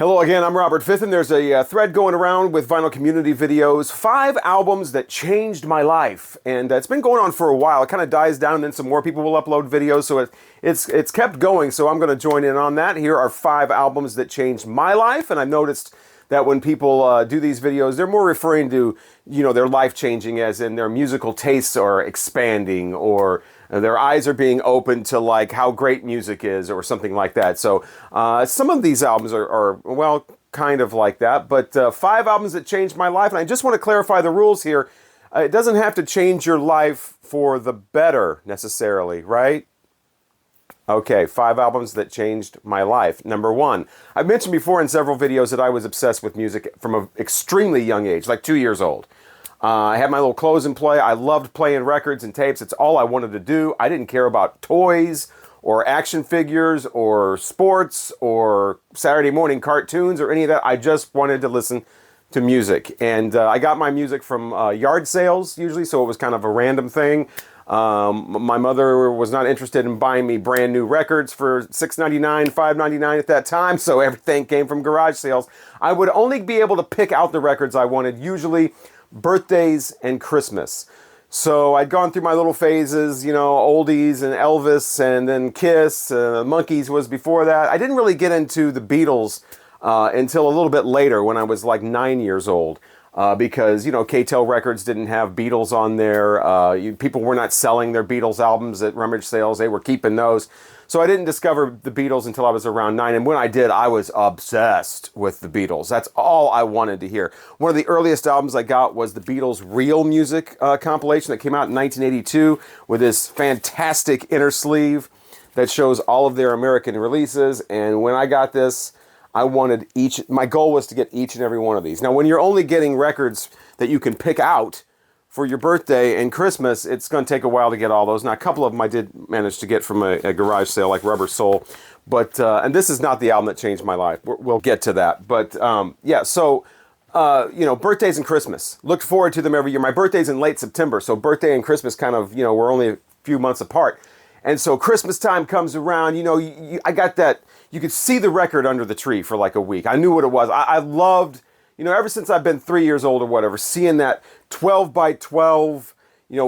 Hello again, I'm Robert Fifth, and there's a thread going around with Vinyl Community videos, 5 albums that changed my life. And it's been going on for a while. It kind of dies down, and then some more people will upload videos, so it's kept going, so I'm going to join in on that. Here are 5 albums that changed my life, and I've noticed that when people do these videos, they're more referring to, their life changing, as in their musical tastes are expanding, or their eyes are being opened to like how great music is, or something like that. So some of these albums are well, kind of like that. But 5 albums that changed my life, and I just want to clarify the rules here. It doesn't have to change your life for the better necessarily, right? Okay, 5 albums that changed my life. Number 1, I've mentioned before in several videos that I was obsessed with music from an extremely young age, like 2 years old. I had my little clothes and play. I loved playing records and tapes. It's all I wanted to do. I didn't care about toys or action figures or sports or Saturday morning cartoons or any of that. I just wanted to listen to music. And I got my music from yard sales usually, so it was kind of a random thing. My mother was not interested in buying me brand new records for $6.99, $5.99 at that time, so everything came from garage sales. I would only be able to pick out the records I wanted, usually birthdays and Christmas. So I'd gone through my little phases, oldies and Elvis, and then Kiss, Monkees was before that. I didn't really get into the Beatles until a little bit later, when I was like 9 years old. Because, K-Tel Records didn't have Beatles on there. People were not selling their Beatles albums at rummage sales. They were keeping those. So I didn't discover the Beatles until I was around 9. And when I did, I was obsessed with the Beatles. That's all I wanted to hear. One of the earliest albums I got was the Beatles' Real Music compilation that came out in 1982 with this fantastic inner sleeve that shows all of their American releases. And when I got this, I wanted my goal was to get each and every one of these. Now, when you're only getting records that you can pick out for your birthday and Christmas, it's going to take a while to get all those. Now, a couple of them I did manage to get from a garage sale, like Rubber Soul. But, and this is not the album that changed my life. We'll get to that. But, yeah, so, birthdays and Christmas. Looked forward to them every year. My birthday's in late September, so birthday and Christmas kind of, we're only a few months apart. And so Christmas time comes around, I got that, you could see the record under the tree for like a week. I knew what it was. I loved, ever since I've been 3 years old or whatever, seeing that 12 by 12,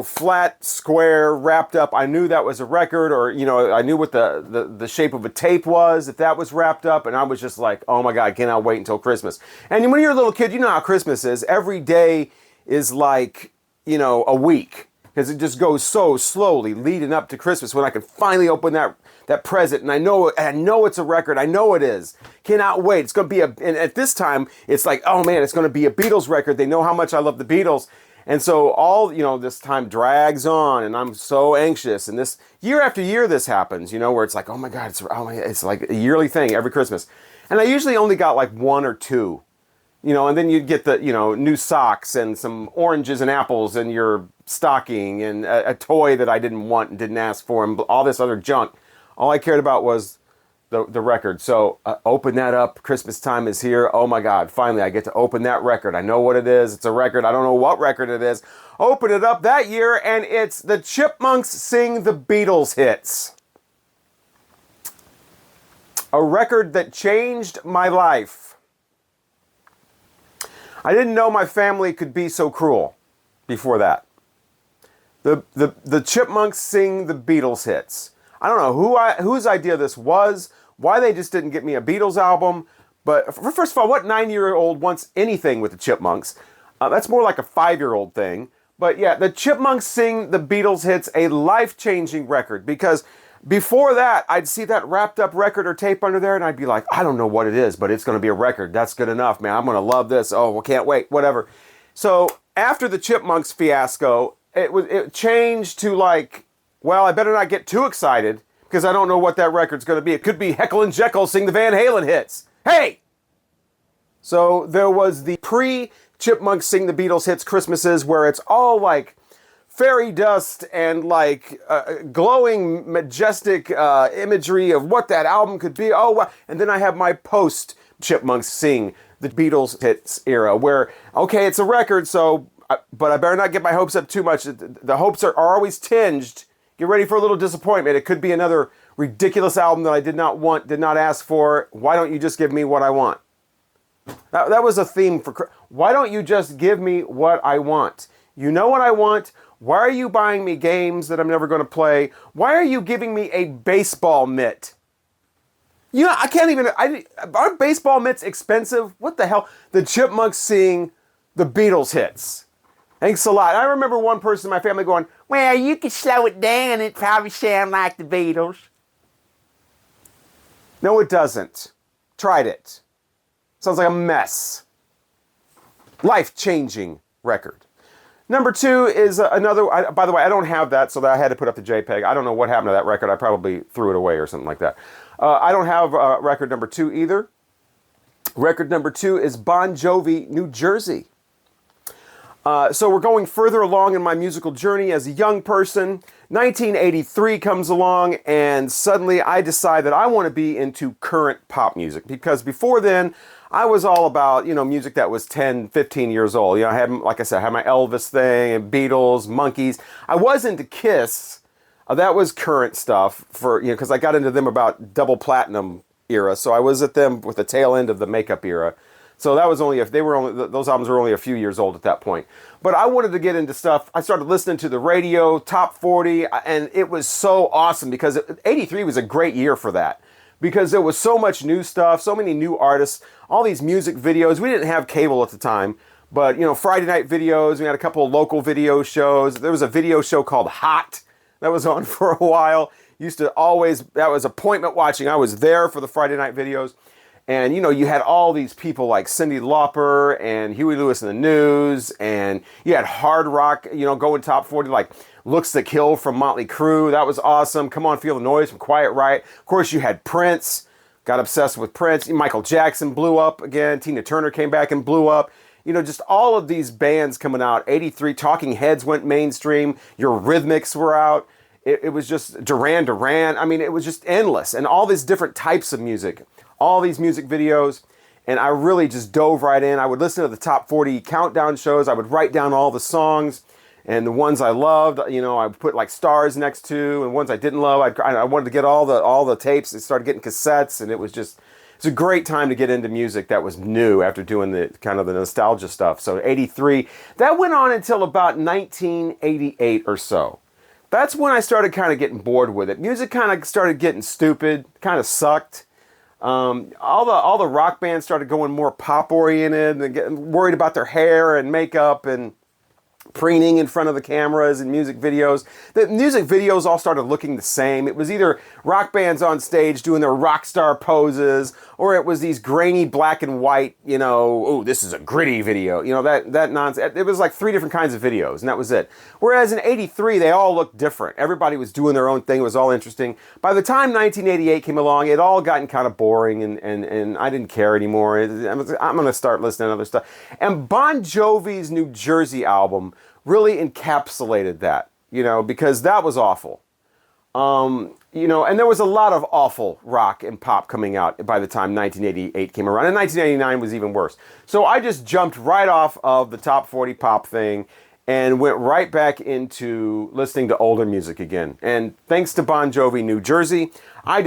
flat square wrapped up. I knew that was a record, or, I knew what the shape of a tape was, if that was wrapped up. And I was just like, oh my God, I cannot wait until Christmas. And when you're a little kid, you know how Christmas is. Every day is like, a week. Because it just goes so slowly leading up to Christmas, when I can finally open that present, and I know it's a record. I know it is. Cannot wait. It's going to be and at this time, it's like, oh man, it's going to be a Beatles record. They know how much I love the Beatles. And so all, this time drags on, and I'm so anxious. And this, year after year, this happens, where it's like, oh my God, it's like a yearly thing every Christmas. And I usually only got like 1 or 2. And then you'd get the, new socks and some oranges and apples in your stocking, and a toy that I didn't want and didn't ask for, and all this other junk. All I cared about was the record. So open that up. Christmas time is here. Oh my God, finally I get to open that record. I know what it is. It's a record. I don't know what record it is. Open it up that year, and it's the Chipmunks Sing the Beatles Hits. A record that changed my life. I didn't know my family could be so cruel before that. The Chipmunks Sing the Beatles Hits. I don't know whose idea this was, why they just didn't get me a Beatles album. But first of all, what 9-year-old wants anything with the Chipmunks? That's more like a 5-year-old thing. But yeah, the Chipmunks Sing the Beatles Hits, a life-changing record. Because before that, I'd see that wrapped up record or tape under there, and I'd be like, I don't know what it is, but it's going to be a record. That's good enough, man. I'm going to love this. Oh, well, can't wait. Whatever. So after the Chipmunks fiasco, it changed to like, well, I better not get too excited, because I don't know what that record's going to be. It could be Heckle and Jekyll Sing the Van Halen Hits. Hey! So there was the pre-Chipmunks Sing the Beatles Hits Christmases, where it's all like fairy dust and like glowing, majestic imagery of what that album could be. Oh, wow. And then I have my post-Chipmunks Sing the Beatles Hits era, where, okay, it's a record, so, but I better not get my hopes up too much. The hopes are always tinged. Get ready for a little disappointment. It could be another ridiculous album that I did not want, did not ask for. Why don't you just give me what I want? That was a theme for... Why don't you just give me what I want? You know what I want. Why are you buying me games that I'm never going to play? Why are you giving me a baseball mitt? You know, I can't even... Aren't baseball mitts expensive? What the hell? The Chipmunks sing the Beatles hits. Thanks a lot. I remember one person in my family going, well, you could slow it down. It probably sound like the Beatles. No, it doesn't. Tried it. Sounds like a mess. Life-changing record. Number 2 is another... by the way, I don't have that, so that I had to put up the JPEG. I don't know what happened to that record. I probably threw it away or something like that. I don't have record number 2 either. Record number 2 is Bon Jovi, New Jersey. So we're going further along in my musical journey as a young person. 1983 comes along, and suddenly I decide that I want to be into current pop music. Because before then, I was all about, you know, music that was 10, 15 years old. You know, I had, like I said, I had my Elvis thing, and Beatles, Monkees. I was into Kiss. That was current stuff, for, you know, because I got into them about double platinum era. So I was at them with the tail end of the makeup era. So that was only if those albums were only a few years old at that point. But I wanted to get into stuff. I started listening to the radio, top 40, and it was so awesome because 83 was a great year for that. Because there was so much new stuff, so many new artists, all these music videos. We didn't have cable at the time, but, you know, Friday night videos. We had a couple of local video shows. There was a video show called Hot that was on for a while. Used to always, that was appointment watching. I was there for the Friday night videos. And, you know, you had all these people like Cyndi Lauper and Huey Lewis and the News, and you had hard rock, you know, going top 40, like Looks to Kill from Motley Crue. That was awesome. Come On, Feel the Noise from Quiet Riot. Of course, you had Prince. Got obsessed with Prince. Michael Jackson blew up again. Tina Turner came back and blew up. You know, just all of these bands coming out. 83, Talking Heads went mainstream. Your Rhythmics were out. It was just Duran Duran. I mean, it was just endless. And all these different types of music. All these music videos, and I really just dove right in. I would listen to the top 40 countdown shows. I would write down all the songs and the ones I loved. You know, I would put like stars next to, and ones I didn't love. I wanted to get all the tapes. I started getting cassettes, and it's a great time to get into music that was new after doing the kind of the nostalgia stuff. So 83, that went on until about 1988 or so. That's when I started kind of getting bored with it. Music kind of started getting stupid, kind of sucked. All the rock bands started going more pop oriented and getting worried about their hair and makeup and preening in front of the cameras and music videos. The music videos all started looking the same. It was either rock bands on stage doing their rock star poses, or it was these grainy black and white, you know, oh, this is a gritty video. You know, that nonsense. It was like 3 different kinds of videos, and that was it. Whereas in 83, they all looked different. Everybody was doing their own thing. It was all interesting. By the time 1988 came along, it all gotten kind of boring, and I didn't care anymore. I'm going to start listening to other stuff. And Bon Jovi's New Jersey album really encapsulated that, you know, because that was awful. You know, and there was a lot of awful rock and pop coming out by the time 1988 came around, and 1989 was even worse. So I just jumped right off of the top 40 pop thing and went right back into listening to older music again. And thanks to Bon Jovi, New Jersey, I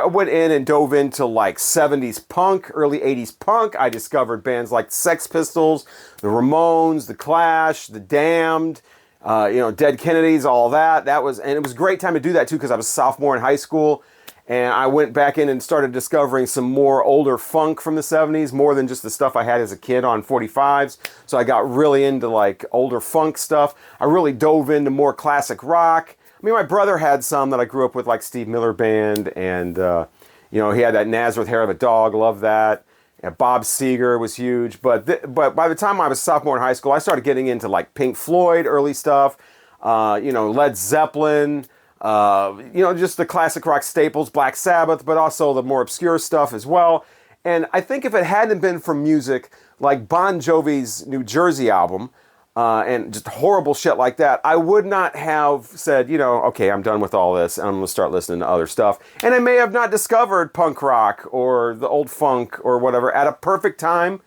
went in and dove into like 70s punk, early 80s punk. I discovered bands like Sex Pistols, the Ramones, the Clash, the Damned, you know, Dead Kennedys, all that. And it was a great time to do that too, because I was a sophomore in high school. And I went back in and started discovering some more older funk from the 70s, more than just the stuff I had as a kid on 45s. So I got really into like older funk stuff. I really dove into more classic rock. I mean, my brother had some that I grew up with, like Steve Miller Band, and you know, he had that Nazareth Hair of a Dog, love that. And Bob Seger was huge. But by the time I was a sophomore in high school, I started getting into like Pink Floyd, early stuff, you know, Led Zeppelin, you know, just the classic rock staples, Black Sabbath, but also the more obscure stuff as well. And I think if it hadn't been for music like Bon Jovi's New Jersey album, and just horrible shit like that, I would not have said, you know, okay, I'm done with all this, and I'm going to start listening to other stuff. And I may have not discovered punk rock or the old funk or whatever at a perfect time,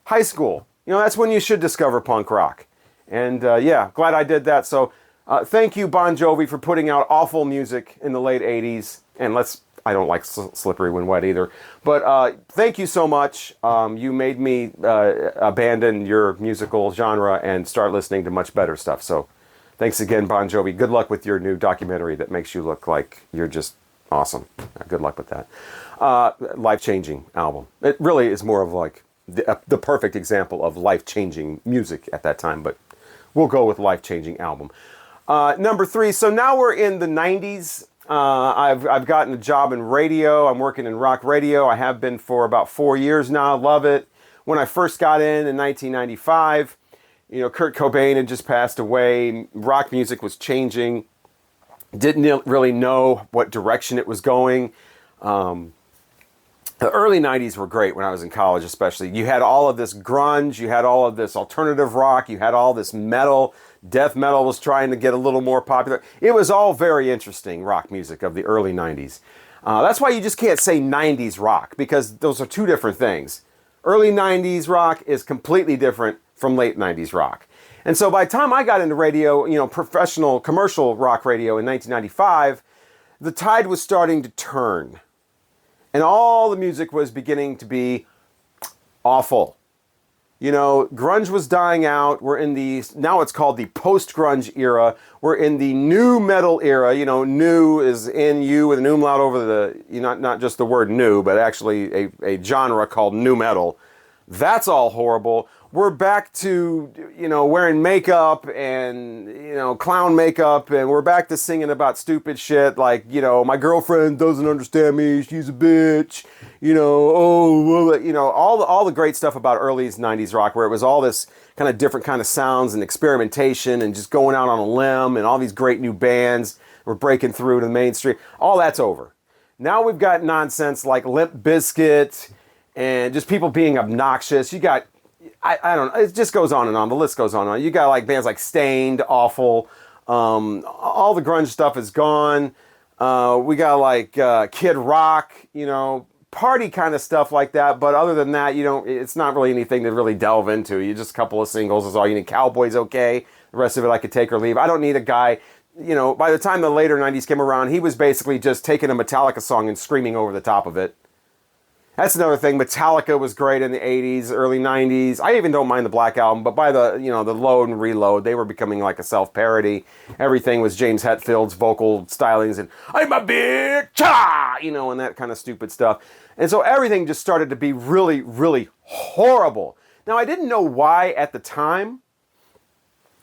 high school. You know, that's when you should discover punk rock. And yeah, glad I did that. So thank you, Bon Jovi, for putting out awful music in the late 80s. And I don't like Slippery When Wet either. But thank you so much. You made me abandon your musical genre and start listening to much better stuff. So thanks again, Bon Jovi. Good luck with your new documentary that makes you look like you're just awesome. Good luck with that. Life-changing album. It really is more of like the perfect example of life-changing music at that time, but we'll go with life-changing album. Number 3, so now we're in the 90s. I've gotten a job in radio. I'm working in rock radio. I have been for about 4 years now. Love it. When I first got in 1995, you know, Kurt Cobain had just passed away. Rock music was changing. Didn't really know what direction it was going. The early 90s were great when I was in college, especially. You had all of this grunge, you had all of this alternative rock, you had all this metal. Death metal was trying to get a little more popular. It was all very interesting, rock music of the early 90s. That's why you just can't say 90s rock, because those are two different things. Early 90s rock is completely different from late 90s rock. And so by the time I got into radio, you know, professional commercial rock radio in 1995, the tide was starting to turn. And all the music was beginning to be awful. You know, grunge was dying out. We're in the, now it's called the post-grunge era. We're in the new metal era. You know, new is N-U with an umlaut over the, you know, not just the word new, but actually a genre called new metal. That's all horrible. We're back to, you know, wearing makeup and, you know, clown makeup, and we're back to singing about stupid shit like, you know, my girlfriend doesn't understand me, she's a bitch, you know, oh, well, you know, all the great stuff about early 90s rock, where it was all this kind of different kind of sounds and experimentation and just going out on a limb, and all these great new bands were breaking through to the mainstream. All that's over. Now we've got nonsense like Limp Bizkit and just people being obnoxious. You got, I don't know, it just goes on and on. The list goes on and on. You got like bands like Stained, awful. All the grunge stuff is gone. We got like Kid Rock, you know, party kind of stuff like that. But other than that, you don't, it's not really anything to really delve into. You just a couple of singles is all you need. Cowboy's okay. The rest of it I could take or leave. I don't need a guy, you know, by the time the later 90s came around, he was basically just taking a Metallica song and screaming over the top of it. That's another thing. Metallica was great in the 80s, early 90s. I even don't mind the Black Album, but by the, you know, the Load and Reload, they were becoming like a self-parody. Everything was James Hetfield's vocal stylings and I'm a bitch, ah! You know, and that kind of stupid stuff. And so everything just started to be really, really horrible. Now, I didn't know why at the time,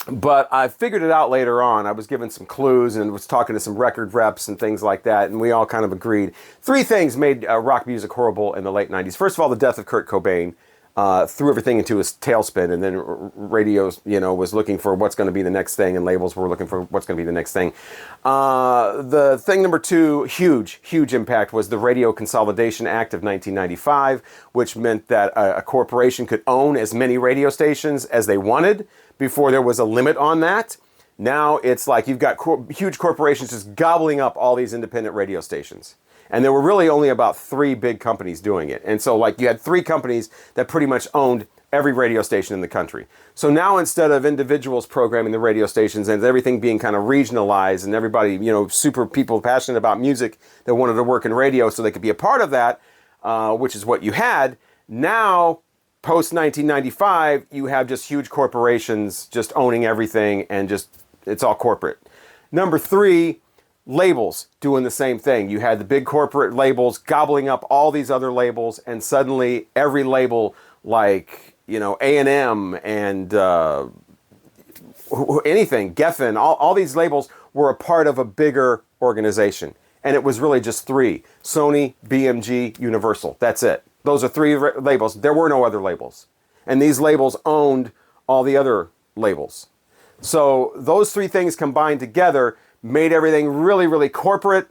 but I figured it out later on. I was given some clues and was talking to some record reps and things like that, and we all kind of agreed. 3 things made rock music horrible in the late 90s. First of all, the death of Kurt Cobain threw everything into his tailspin, and then radio, you know, was looking for what's going to be the next thing, and labels were looking for what's going to be the next thing. The thing number 2, huge impact, was the Radio Consolidation Act of 1995, which meant that a corporation could own as many radio stations as they wanted. Before there was a limit on that. Now it's like you've got huge corporations just gobbling up all these independent radio stations. And there were really only about 3 big companies doing it. And so like you had 3 companies that pretty much owned every radio station in the country. So now instead of individuals programming the radio stations and everything being kind of regionalized and everybody, you know, super people passionate about music that wanted to work in radio so they could be a part of that, which is what you had, now post-1995, you have just huge corporations just owning everything and just, it's all corporate. Number 3, labels doing the same thing. You had the big corporate labels gobbling up all these other labels, and suddenly every label like, you know, A&M and anything, Geffen, all these labels were a part of a bigger organization. And it was really just 3, Sony, BMG, Universal. That's it. Those are 3 labels. There were no other labels. And these labels owned all the other labels. So those 3 things combined together made everything really, really corporate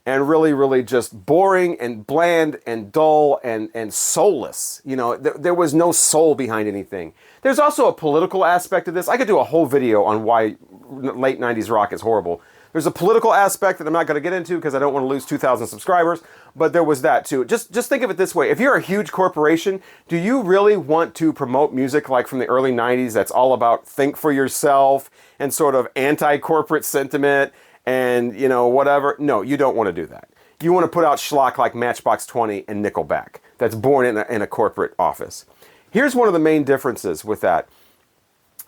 and really, really just boring and bland and dull and soulless. You know, there was no soul behind anything. There's also a political aspect of this. I could do a whole video on why late 90s rock is horrible. There's a political aspect that I'm not going to get into because I don't want to lose 2,000 subscribers, but there was that too. Just think of it this way. If you're a huge corporation, do you really want to promote music like from the early 90s that's all about think for yourself and sort of anti-corporate sentiment and, you know, whatever? No, you don't want to do that. you want to put out schlock like Matchbox 20 and Nickelback that's born in a corporate office. Here's one of the main differences with that.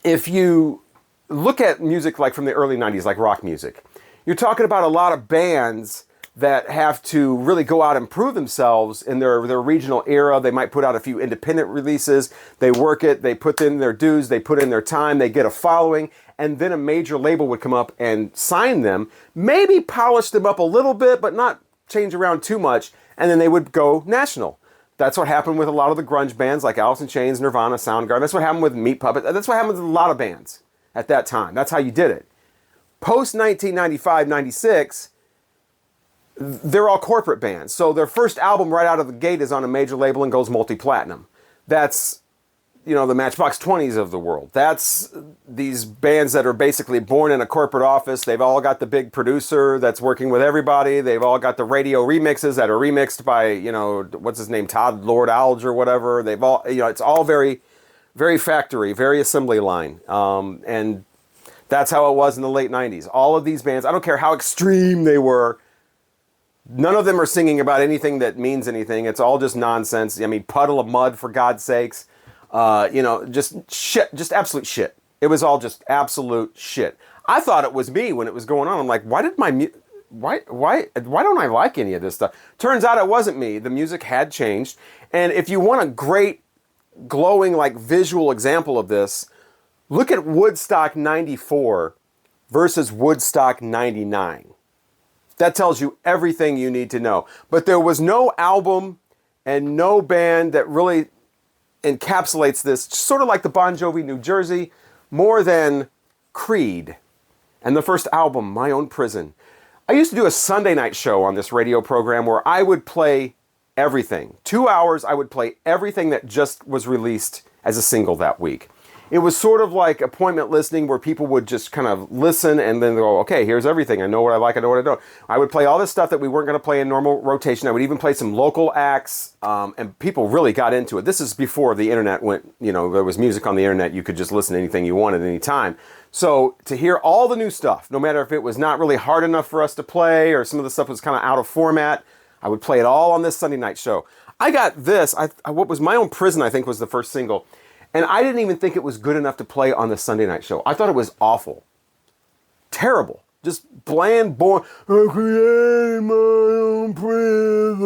If you look at music like from the early 90s, like rock music, you're talking about a lot of bands that have to really go out and prove themselves in their regional era. They might put out a few independent releases. They work it. They put in their dues. They put in their time. They get a following. And then a major label would come up and sign them, maybe polish them up a little bit, but not change around too much. And then they would go national. That's what happened with a lot of the grunge bands like Alice in Chains, Nirvana, Soundgarden. That's what happened with Meat Puppet. That's what happened with a lot of bands at that time. That's how you did it. Post 1995, 96, they're all corporate bands. So their first album right out of the gate is on a major label and goes multi-platinum. That's, the Matchbox 20s of the world. That's these bands that are basically born in a corporate office. They've all got the big producer that's working with everybody. They've all got the radio remixes that are remixed by, what's his name, Todd Lord Alge or whatever. They've all, it's all very, very factory, very assembly line. And that's how it was in the late 90s. All of these bands, I don't care how extreme they were, none of them are singing about anything that means anything. It's all just nonsense. I mean, Puddle of Mud, for God's sakes. Just shit, just absolute shit. It was all just absolute shit. I thought it was me when it was going on. I'm like, why don't I like any of this stuff? Turns out it wasn't me. The music had changed. And if you want a great, glowing, like visual example of this, look at Woodstock 94 versus Woodstock 99. That tells you everything you need to know. But there was no album and no band that really encapsulates this, sort of like the Bon Jovi New Jersey, more than Creed and the first album, My Own Prison. I used to do a Sunday night show on this radio program where I would play everything. 2 hours, I would play everything that just was released as a single that week. It was sort of like appointment listening where people would just kind of listen and then go, okay, here's everything. I know what I like, I know what I don't. I would play all this stuff that we weren't going to play in normal rotation. I would even play some local acts, and people really got into it. This is before the internet went, there was music on the internet. You could just listen to anything you wanted at any time. So to hear all the new stuff, no matter if it was not really hard enough for us to play or some of the stuff was kind of out of format, I would play it all on this Sunday night show. I got this, what was My Own Prison, I think was the first single. And I didn't even think it was good enough to play on the Sunday night show. I thought it was awful. Terrible. Just bland, boring. I created my own prison.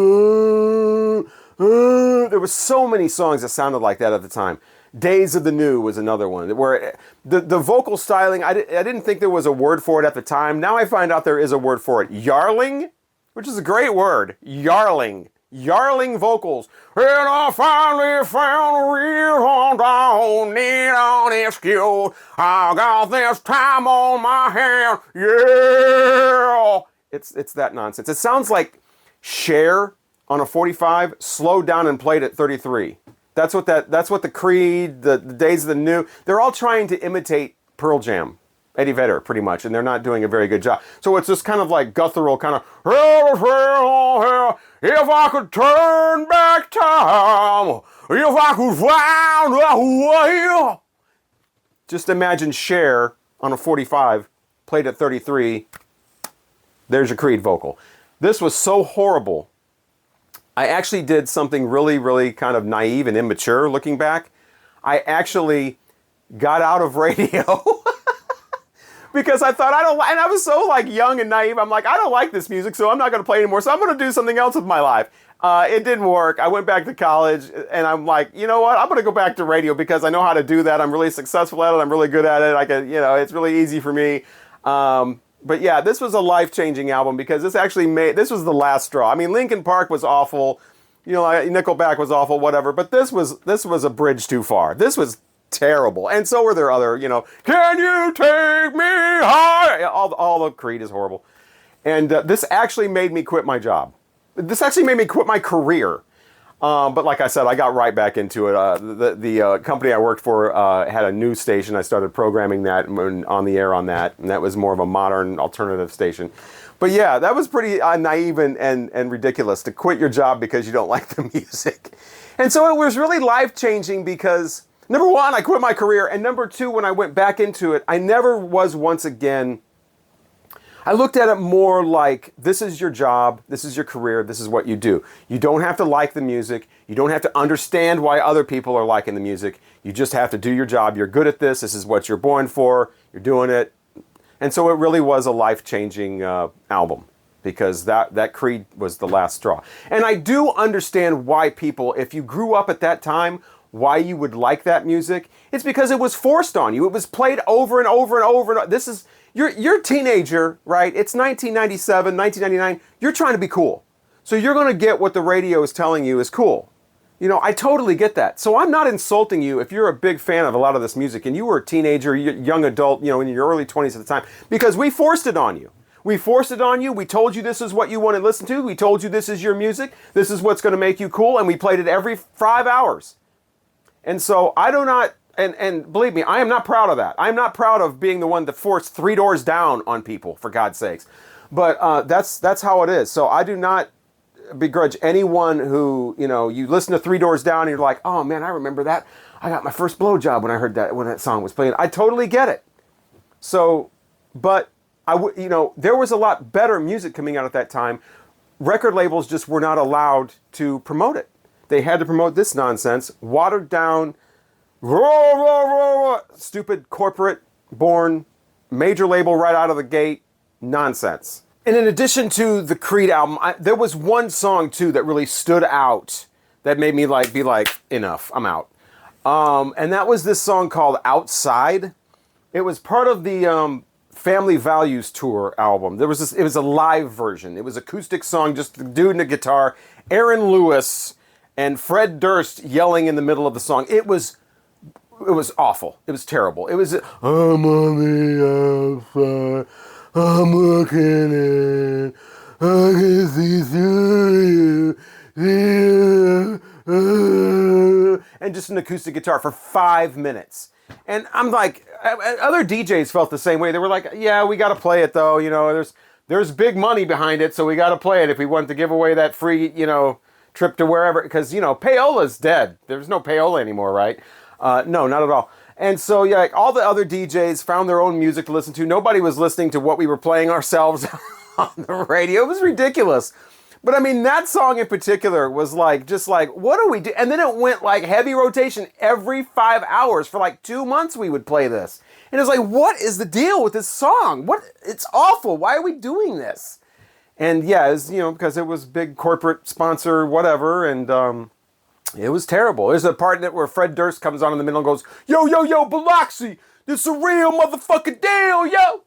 There were so many songs that sounded like that at the time. Days of the New was another one. Where the vocal styling, I didn't think there was a word for it at the time. Now I find out there is a word for it. Yarling, which is a great word. Yarling. Yarling vocals. And I finally found a real don't need an excuse. I got this time on my hand. Yeah. It's that nonsense. It sounds like Cher on a 45 slowed down and played at 33. That's what the Creed, the Days of the New, they're all trying to imitate Pearl Jam. Eddie Vedder, pretty much, and they're not doing a very good job. So it's just kind of like guttural, kind of, if I could turn back time, if I could find a way. Just imagine Cher on a 45, played at 33. There's your Creed vocal. This was so horrible. I actually did something really, really kind of naive and immature looking back. I actually got out of radio. Because I thought, and I was so like young and naive, I'm like, I don't like this music, so I'm not going to play anymore, so I'm going to do something else with my life. It didn't work. I went back to college, and I'm like, you know what, I'm going to go back to radio because I know how to do that. I'm really successful at it. I'm really good at it. It's really easy for me. But yeah, this was a life-changing album because this was the last straw. I mean, Linkin Park was awful. Nickelback was awful, whatever, but this was a bridge too far. This was terrible. And so were there other, can you take me high? All of Creed is horrible. And this actually made me quit my job. This actually made me quit my career. But like I said, I got right back into it. The company I worked for had a news station. I started programming that and on the air on that. And that was more of a modern alternative station. But yeah, that was pretty naive and ridiculous to quit your job because you don't like the music. And so it was really life-changing because number one, I quit my career, and number two, when I went back into it, I never was once again I looked at it more like, this is your job, this is your career, this is what you do. You don't have to like the music. You don't have to understand why other people are liking the music. You just have to do your job. You're good at this. This is what you're born for. You're doing it. And so it really was a life-changing album, because that Creed was the last straw. And I do understand why people, if you grew up at that time, why you would like that music. It's because it was forced on you. It was played over and over and over. And this is, you're a teenager, right? It's 1997, 1999. You're trying to be cool. So you're going to get what the radio is telling you is cool. You know, I totally get that. So I'm not insulting you if you're a big fan of a lot of this music and you were a teenager, young adult, you know, in your early 20s at the time, because we forced it on you. We forced it on you. We told you this is what you want to listen to. We told you this is your music. This is what's going to make you cool. And we played it every 5 hours. And so I do not, and believe me, I am not proud of that. I'm not proud of being the one that forced Three Doors Down on people, for God's sakes. But that's how it is. So I do not begrudge anyone who, you know, you listen to Three Doors Down and you're like, oh man, I remember that. I got my first blowjob when I heard that, when that song was playing. I totally get it. So, but you know, there was a lot better music coming out at that time. Record labels just were not allowed to promote it. They had to promote this nonsense, watered down, stupid corporate born, major label right out of the gate nonsense. And in addition to the Creed album, there was one song too that really stood out that made me be like, enough, I'm out. And that was this song called Outside. It was part of the Family Values Tour album. It was a live version. It was an acoustic song, just the dude and a guitar, Aaron Lewis and Fred Durst yelling in the middle of the song. It was awful. It was terrible. It was, I'm on the outside, I'm looking in, I can see through you, and just an acoustic guitar for 5 minutes. And I'm like, other DJs felt the same way. They were like, yeah, we got to play it though. You know, there's big money behind it, so we got to play it if we want to give away that free, you know, trip to wherever, because, you know, payola's dead. There's no payola anymore, right? No, not at all. And so, yeah, like, all the other DJs found their own music to listen to. Nobody was listening to what we were playing ourselves on the radio. It was ridiculous. But I mean, that song in particular was like, just like, what do we do? And then it went like heavy rotation every 5 hours for like 2 months. We would play this. And it's like, what is the deal with this song? It's awful. Why are we doing this? And yeah, it's, you know, because it was big corporate sponsor, whatever, and it was terrible. There's a part where Fred Durst comes on in the middle and goes, yo, yo, yo, Biloxi, this is a real motherfucking deal, yo!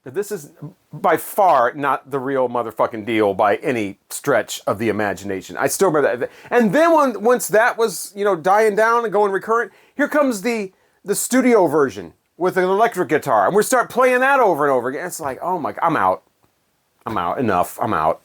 This is by far not the real motherfucking deal by any stretch of the imagination. I still remember that. And then once that was, you know, dying down and going recurrent, here comes the studio version with an electric guitar. And we start playing that over and over again. It's like, oh my God, I'm out. Enough. I'm out.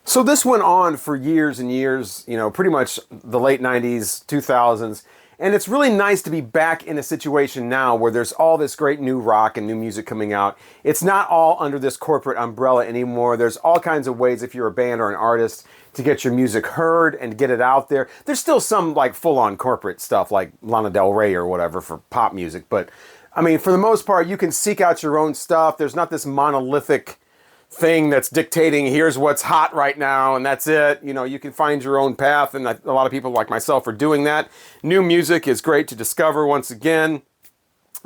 So this went on for years and years, you know, pretty much the late 90s, 2000s. And it's really nice to be back in a situation now where there's all this great new rock and new music coming out. It's not all under this corporate umbrella anymore. There's all kinds of ways, if you're a band or an artist, to get your music heard and get it out there. There's still some like full-on corporate stuff like Lana Del Rey or whatever for pop music. But I mean, for the most part, you can seek out your own stuff. There's not this monolithic thing that's dictating here's what's hot right now and that's it. You know, you can find your own path, and a lot of people like myself are doing that. New music is great to discover once again.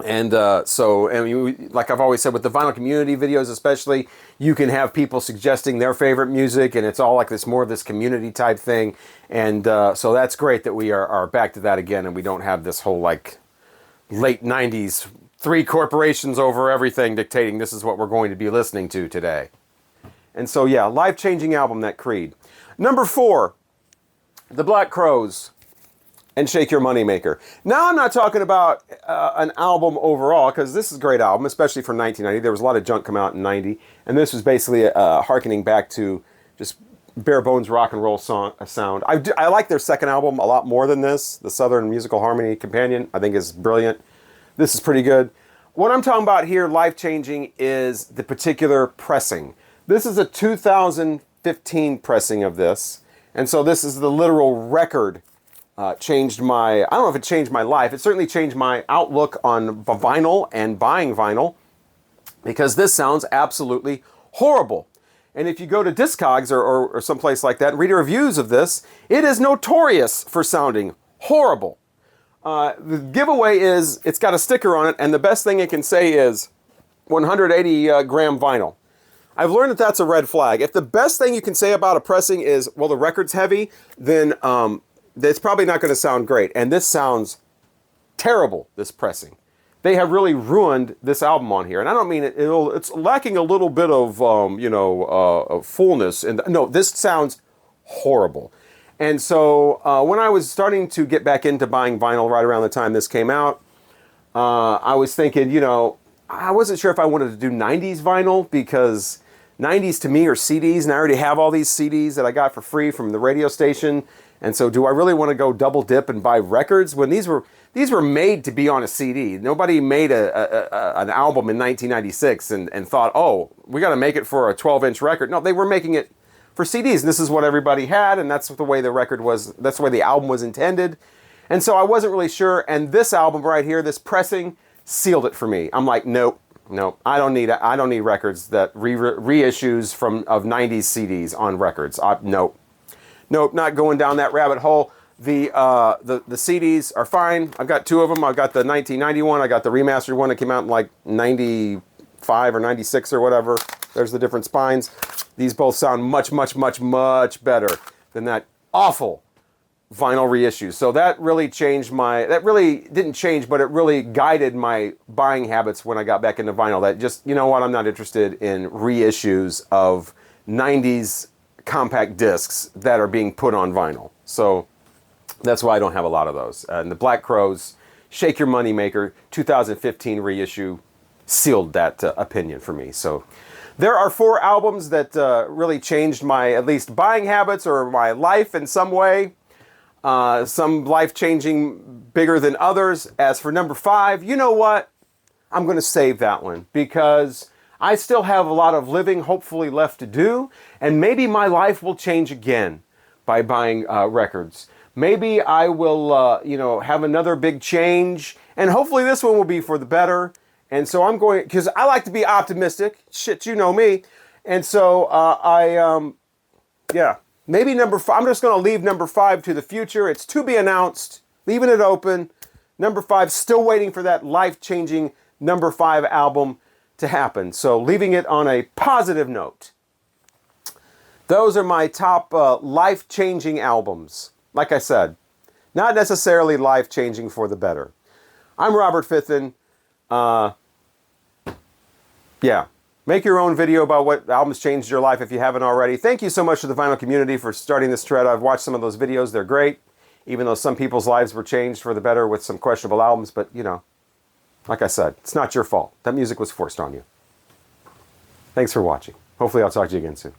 And like I've always said, with the vinyl community videos especially, you can have people suggesting their favorite music, and it's all like this more of this community type thing. And so that's great that we are back to that again, and we don't have this whole like late 90s 3 corporations over everything dictating this is what we're going to be listening to today. And so, yeah, life-changing album, that Creed. Number 4, The Black Crowes and Shake Your Moneymaker. Now I'm not talking about an album overall, because this is a great album, especially from 1990. There was a lot of junk come out in 90, and this was basically hearkening back to just bare bones rock and roll sound. I like their second album a lot more than this. The Southern Musical Harmony Companion, I think, is brilliant. This is pretty good. What I'm talking about here, life-changing, is the particular pressing. This is a 2015 pressing of this. And so this is the literal record. Changed my, I don't know if it changed my life. It certainly changed my outlook on vinyl and buying vinyl. because this sounds absolutely horrible. And if you go to Discogs or someplace like that and read reviews of this, it is notorious for sounding horrible. The giveaway is it's got a sticker on it, and the best thing it can say is 180 gram vinyl. I've learned that that's a red flag. If the best thing you can say about a pressing is, well, the record's heavy, then it's probably not going to sound great. And this sounds terrible, this pressing. They have really ruined this album on here. And I don't mean it's lacking a little bit of, of fullness. And no, this sounds horrible. And so when I was starting to get back into buying vinyl right around the time this came out, I was thinking, I wasn't sure if I wanted to do 90s vinyl, because 90s to me are CDs, and I already have all these CDs that I got for free from the radio station. And so do I really want to go double dip and buy records when these were made to be on a CD? Nobody made an album in 1996 and thought, oh, we got to make it for a 12-inch record. No, they were making it for CDs, and this is what everybody had, and that's the way the record was, that's the way the album was intended. And so I wasn't really sure, and this album right here, this pressing, sealed it for me. I'm like, nope, I don't need records that reissues of 90s CDs on records. Nope, not going down that rabbit hole. The CDs are fine. I've got two of them. I've got the 1991. I got the remastered one that came out in like 95 or 96 or whatever. There's the different spines. These both sound much, much, much, much better than that awful vinyl reissue. So that really changed that really didn't change, but it really guided my buying habits when I got back into vinyl. That just, you know what, I'm not interested in reissues of 90s compact discs that are being put on vinyl. So that's why I don't have a lot of those. And the Black Crowes Shake Your Money Maker 2015 reissue sealed that opinion for me. So there are 4 albums that really changed my, at least, buying habits or my life in some way. Some life-changing bigger than others. As for number 5, you know what? I'm going to save that one because I still have a lot of living, hopefully, left to do. And maybe my life will change again by buying records. Maybe I will, have another big change. And hopefully this one will be for the better. And so I'm going, because I like to be optimistic. Shit, you know me. And so maybe number 5. I'm just going to leave number 5 to the future. It's to be announced. Leaving it open. Number 5, still waiting for that life-changing number 5 album to happen. So leaving it on a positive note. Those are my top life-changing albums. Like I said, not necessarily life-changing for the better. I'm Robert Fithen. Make your own video about what albums changed your life if you haven't already. Thank you so much to the vinyl community for starting this thread. I've watched some of those videos. They're great, even though some people's lives were changed for the better with some questionable albums. But, like I said, it's not your fault. That music was forced on you. Thanks for watching. Hopefully I'll talk to you again soon.